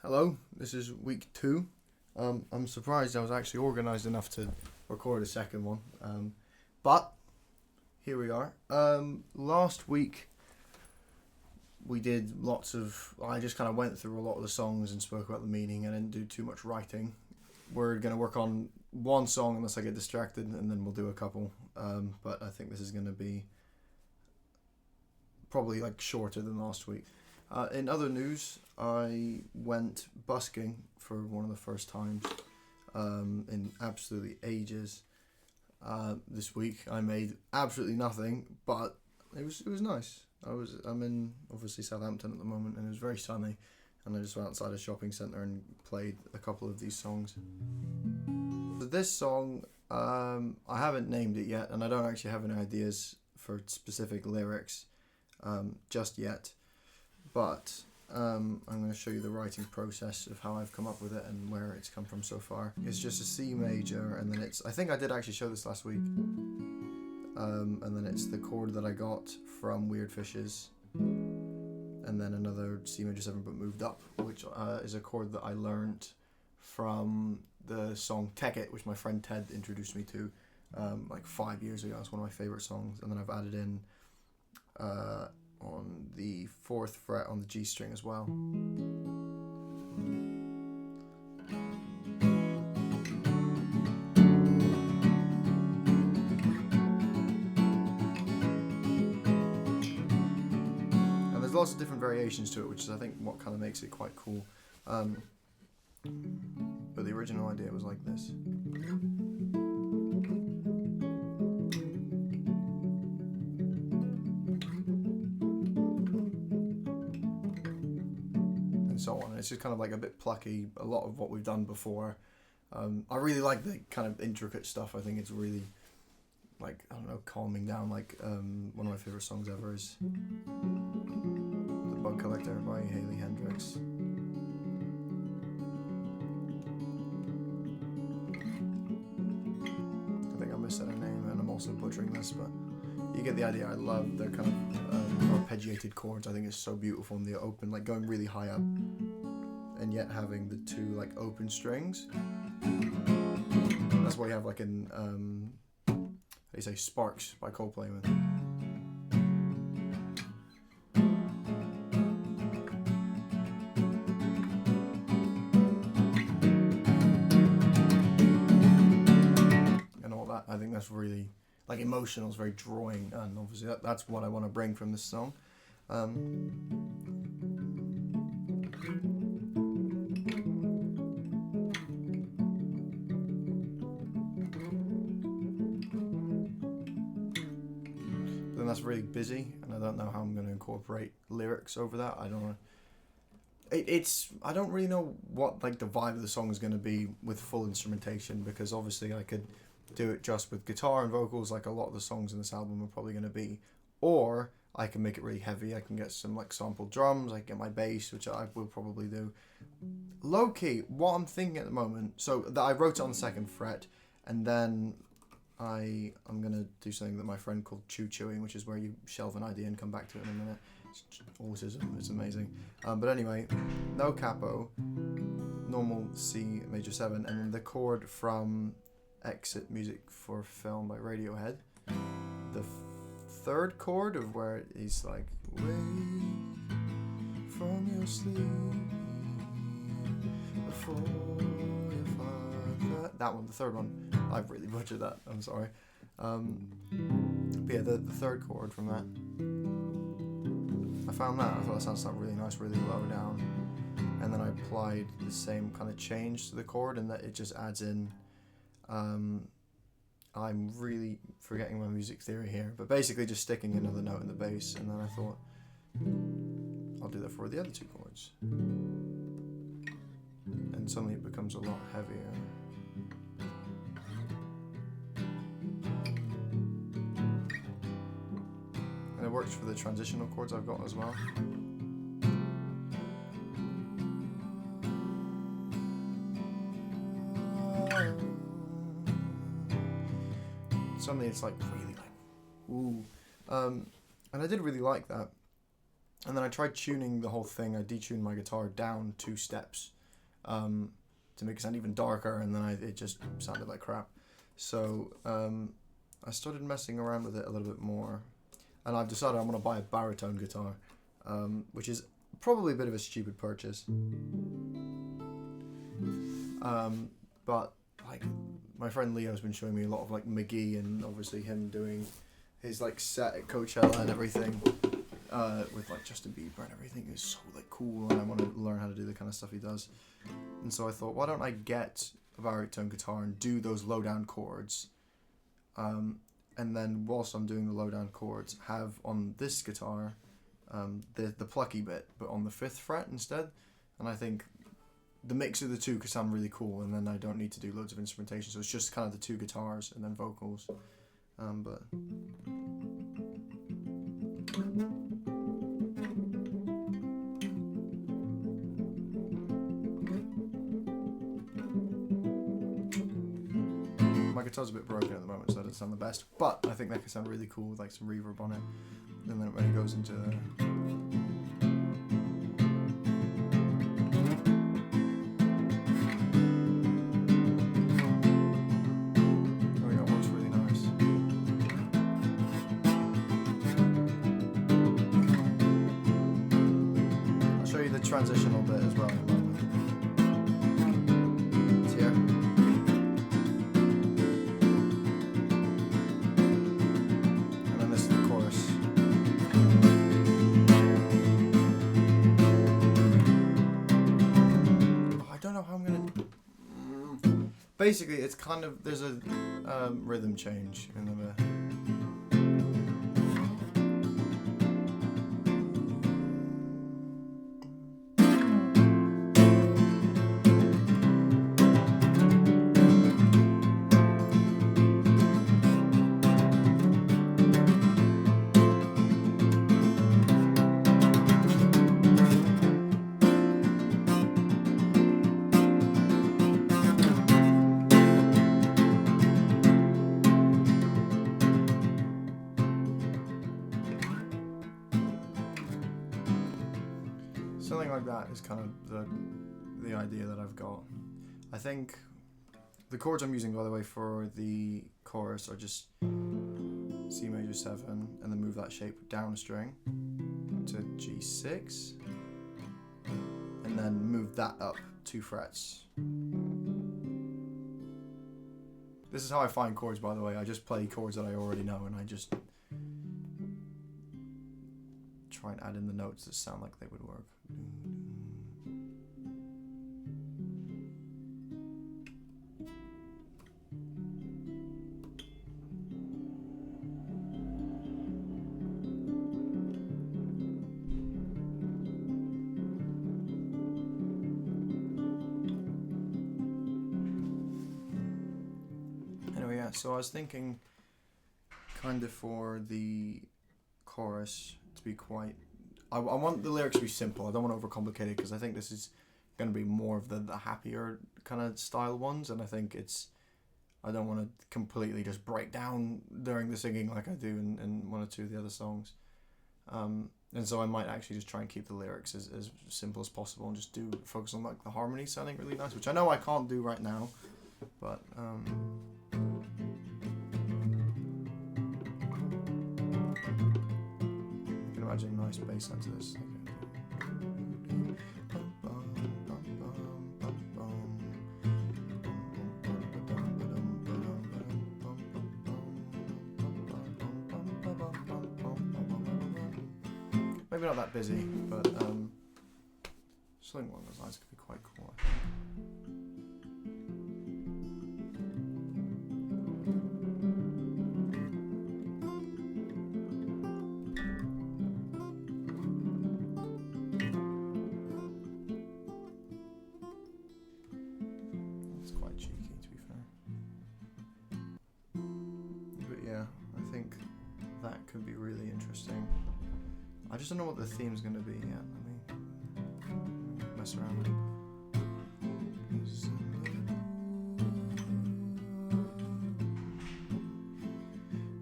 Hello, this is week 2. I'm surprised I was actually organised enough to record a second one. But here we are. Last week we did I just kind of went through a lot of the songs and spoke about the meaning. I didn't do too much writing. We're going to work on one song unless I get distracted, and then we'll do a couple. But I think this is going to be probably shorter than last week. In other news, I went busking for one of the first times in absolutely ages. This week I made absolutely nothing, but it was nice. I'm in obviously Southampton at the moment, and it was very sunny, and I just went outside a shopping centre and played a couple of these songs. So this song, I haven't named it yet, and I don't actually have any ideas for specific lyrics just yet. But I'm going to show you the writing process of how I've come up with it and where it's come from so far. It's just a C major, and then I think I did actually show this last week. And then it's the chord that I got from Weird Fishes. And then another C major 7 but moved up, which is a chord that I learned from the song Take It, which my friend Ted introduced me to 5 years ago. It's one of my favourite songs. And then I've added in on the 4th fret on the G string as well. And there's lots of different variations to it, which is I think what kind of makes it quite cool. But the original idea was like this. So on. It's just kind of a bit plucky, a lot of what we've done before. I really like the kind of intricate stuff. I think it's really calming down. One of my favourite songs ever is The Bug Collector by Hayley Hendrix. I think I missaid her name, and I'm also butchering this, but you get the idea. I love their kind of arpeggiated chords. I think it's so beautiful, and the open, going really high up, and yet having the two open strings. That's why you have in how do you say, Sparks by Coldplay with. And all that. I think that's really emotional, it's very drawing, and obviously that's what I want to bring from this song. But then that's really busy, and I don't know how I'm going to incorporate lyrics over that. I don't know. I don't really know what the vibe of the song is going to be with full instrumentation, because obviously I could do it just with guitar and vocals, a lot of the songs in this album are probably going to be, or I can make it really heavy. I can get some sampled drums, I can get my bass, which I will probably do. Low key, what I'm thinking at the moment, so that I wrote it on the 2nd fret, and then I'm going to do something that my friend called chewing, which is where you shelve an idea and come back to it in a minute. It's autism, it's amazing. But anyway, no capo, normal C major 7, and then the chord from Exit Music for Film by Radiohead. The 3rd chord of where he's wake from your sleep before your father. That one, the 3rd one. I've really butchered that, I'm sorry. But yeah, the 3rd chord from that. I found that, I thought that sounded really nice, really low down. And then I applied the same kind of change to the chord, and that it just adds in. I'm really forgetting my music theory here, but basically just sticking another note in the bass, and then I thought I'll do that for the other 2 chords, and suddenly it becomes a lot heavier. And it works for the transitional chords I've got as well. Suddenly it's really ooh. And I did really like that. And then I tried tuning the whole thing. I detuned my guitar down 2 steps to make it sound even darker, and then it just sounded like crap. So I started messing around with it a little bit more, and I've decided I'm going to buy a baritone guitar, which is probably a bit of a stupid purchase. But like my friend Leo's been showing me a lot of like McGee, and obviously him doing his like set at Coachella and everything, with like Justin Bieber and everything is so like cool, and I want to learn how to do the kind of stuff he does. And so I thought, why don't I get a baritone guitar and do those low down chords, and then whilst I'm doing the low down chords, have on this guitar the plucky bit, but on the 5th fret instead. And I think the mix of the two could sound really cool, and then I don't need to do loads of instrumentation, so it's just kind of the 2 guitars and then vocals. But my guitar's a bit broken at the moment, so that doesn't sound the best, but I think that could sound really cool with like some reverb on it, and then when it goes into transitional bit as well in a moment. It's here. And then this is the chorus. Oh, I don't know how I'm gonna. Basically, it's kind of there's a rhythm change in the bit. Something like that is kind of the idea that I've got. I think the chords I'm using, by the way, for the chorus are just C major 7, and then move that shape down a string to G6, and then move that up 2 frets. This is how I find chords, by the way. I just play chords that I already know, and I just try and add in the notes that sound like they would work. Anyway, yeah, so I was thinking kind of for the chorus to be quite... I want the lyrics to be simple. I don't want to overcomplicate it, because I think this is going to be more of the happier kind of style ones, and I think I don't want to completely just break down during the singing like I do in 1 or 2 of the other songs. And so I might actually just try and keep the lyrics as simple as possible, and just focus on like the harmony sounding really nice, which I know I can't do right now, but you can imagine a nice bass line to this. Maybe not that busy, but something along those lines could be quite cool, I think. It's quite cheeky, to be fair. But yeah, I think that could be really interesting. I just don't know what the theme's going to be yet. Let me mess around.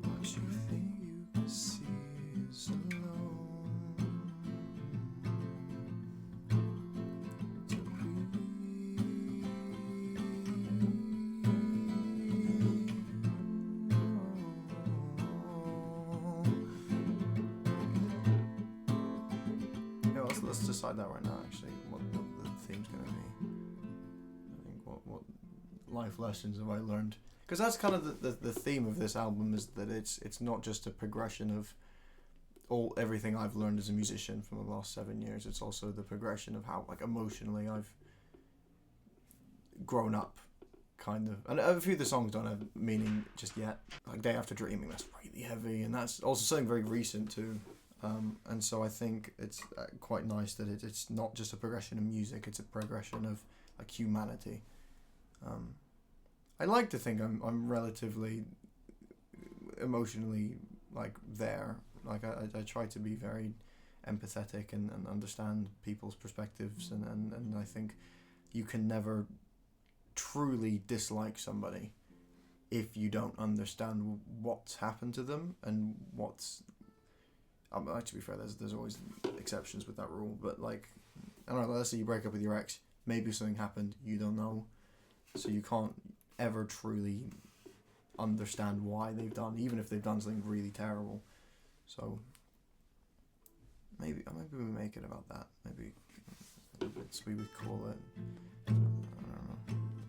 What you think you can see is alone. To breathe. decide that right now. Actually, what the theme's gonna be. I think what life lessons have I learned? Because that's kind of the theme of this album, is that it's not just a progression of everything I've learned as a musician from the last 7 years. It's also the progression of how, like, emotionally I've grown up, kind of. And a few of the songs don't have meaning just yet. Like Day After Dreaming, that's really heavy, and that's also something very recent too. And so I think it's quite nice that it's not just a progression of music; it's a progression of, like, humanity. I like to think I'm relatively emotionally, like, there. Like I try to be very empathetic and understand people's perspectives, and I think you can never truly dislike somebody if you don't understand what's happened to them and what's. To be fair, there's always exceptions with that rule, but, like, I don't know. Let's say you break up with your ex. Maybe something happened you don't know, so you can't ever truly understand why they've done, even if they've done something really terrible. So maybe we make it about that. Maybe we would call it. I don't know.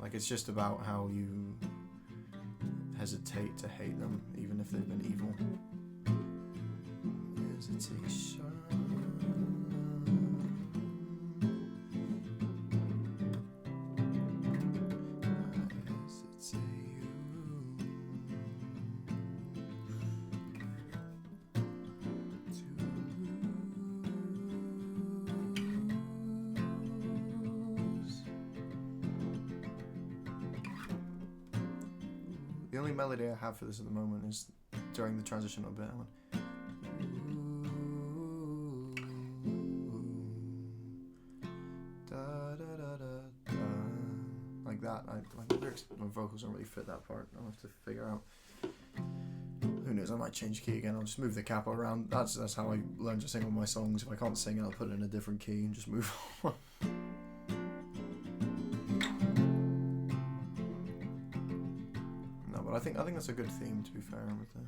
Like, it's just about how you hesitate to hate them, even if they've been evil. Hesitation. The only melody I have for this at the moment is during the transitional bit. I went, da, da, da, da, da, like that. My vocals don't really fit that part. I'll have to figure out. Who knows? I might change key again. I'll just move the capo around. That's how I learn to sing all my songs. If I can't sing it, I'll put it in a different key and just move on. I think that's a good theme, to be fair, with the.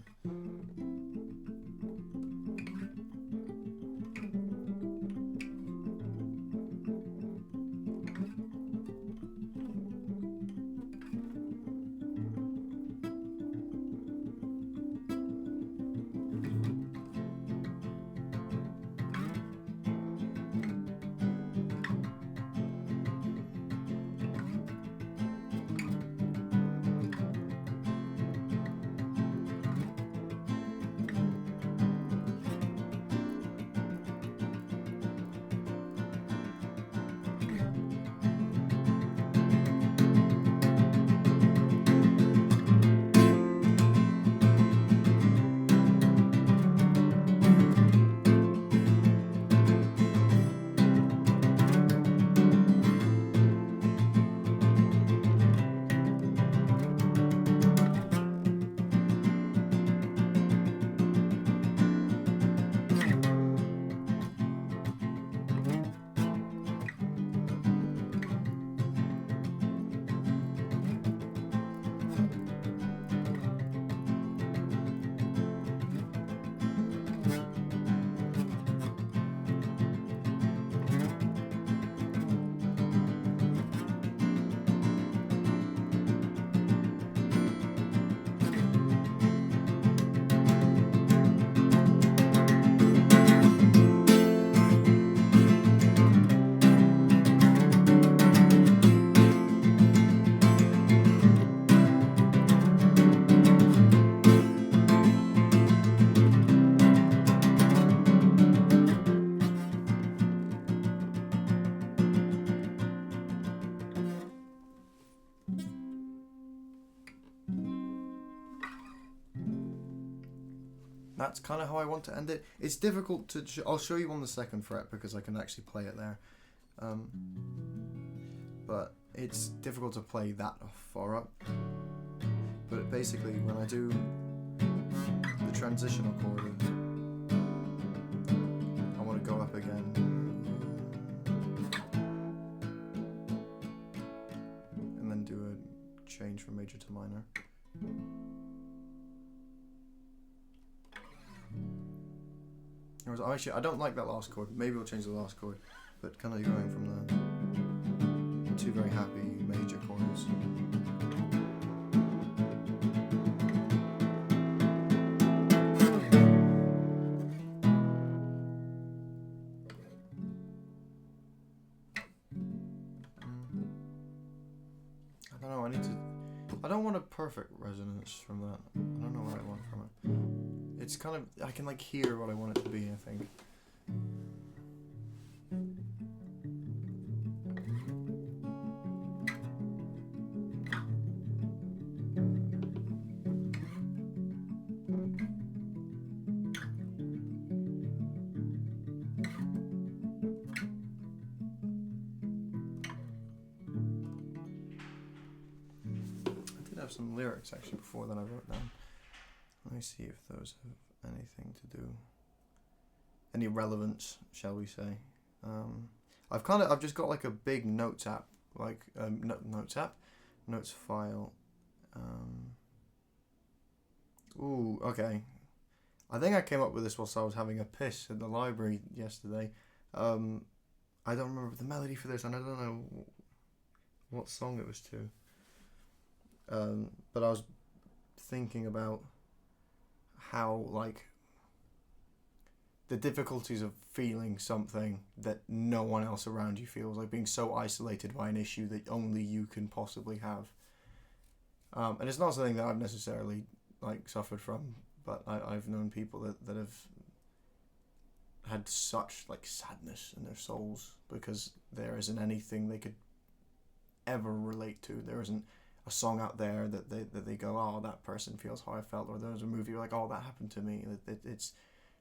That's kind of how I want to end it. It's difficult to. I'll show you on the second fret because I can actually play it there. But it's difficult to play that far up. But basically, when I do the transitional chord, I want to go up again. And then do a change from major to minor. Actually, I don't like that last chord. Maybe we'll change the last chord. but kind of going from the two very happy major chords. I don't know, I don't want a perfect resonance from that. I don't know what I want from it. It's kind of, I can like hear what I want it to be, I think. Some lyrics actually before that I wrote down. Let me see if those have anything to do, any relevance, shall we say. I've just got like a big notes app, like notes file. Ooh, okay. I think I came up with this whilst I was having a piss in the library yesterday. I don't remember the melody for this, and I don't know what song it was to. But I was thinking about how, like, the difficulties of feeling something that no one else around you feels, like being so isolated by an issue that only you can possibly have. And it's not something that I've necessarily, like, suffered from, but I've known people that have had such, like, sadness in their souls because there isn't anything they could ever relate to. There isn't a song out there that they go, oh, that person feels how I felt, or there's a movie you're like, oh, that happened to me. It's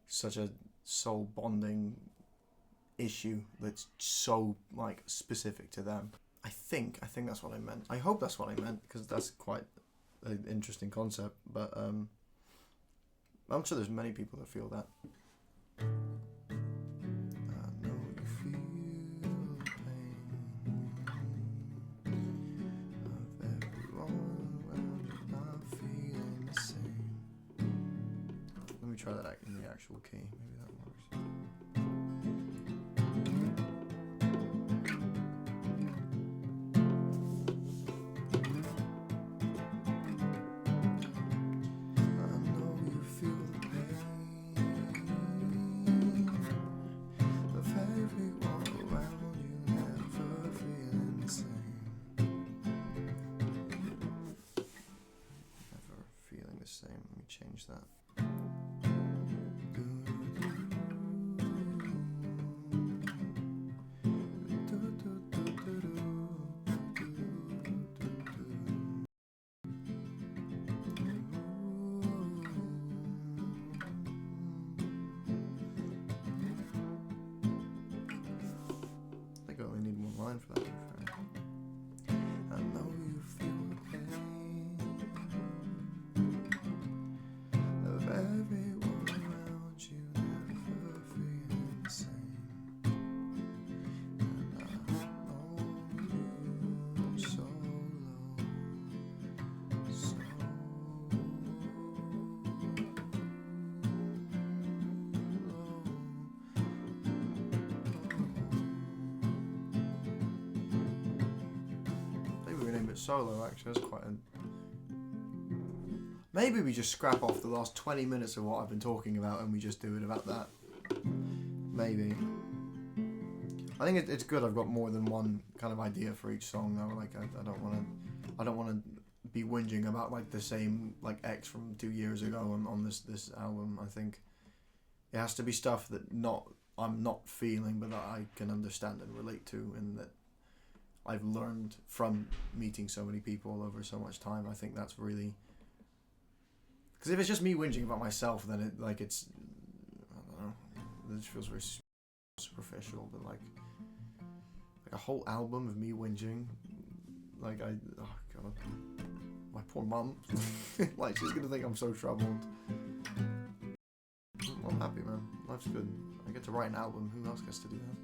such a soul bonding issue that's so, like, specific to them. I think that's what I meant. I hope that's what I meant, because that's quite an interesting concept, but I'm sure there's many people that feel that. Try that in the actual key, maybe that works. I know you feel the pain of everyone around you, never feeling the same. Never feeling the same. Let me change that. For that, I know you feel the pain of everyone around you, never feeling the same. And I know you're so low, so low. Solo, actually, that's quite a... Maybe we just scrap off the last 20 minutes of what I've been talking about and we just do it about that. Maybe. I think it's good I've got more than one kind of idea for each song though. Like I don't want to be whinging about like the same like X from 2 years ago on this album. I think it has to be stuff that I'm not feeling but that I can understand and relate to, and that I've learned from meeting so many people over so much time. I think that's really... Because if it's just me whinging about myself, then it's... I don't know. It just feels very superficial, but like a whole album of me whinging, like oh god, my poor mum, like she's gonna think I'm so troubled. Well, I'm happy, man. Life's good. I get to write an album. Who else gets to do that?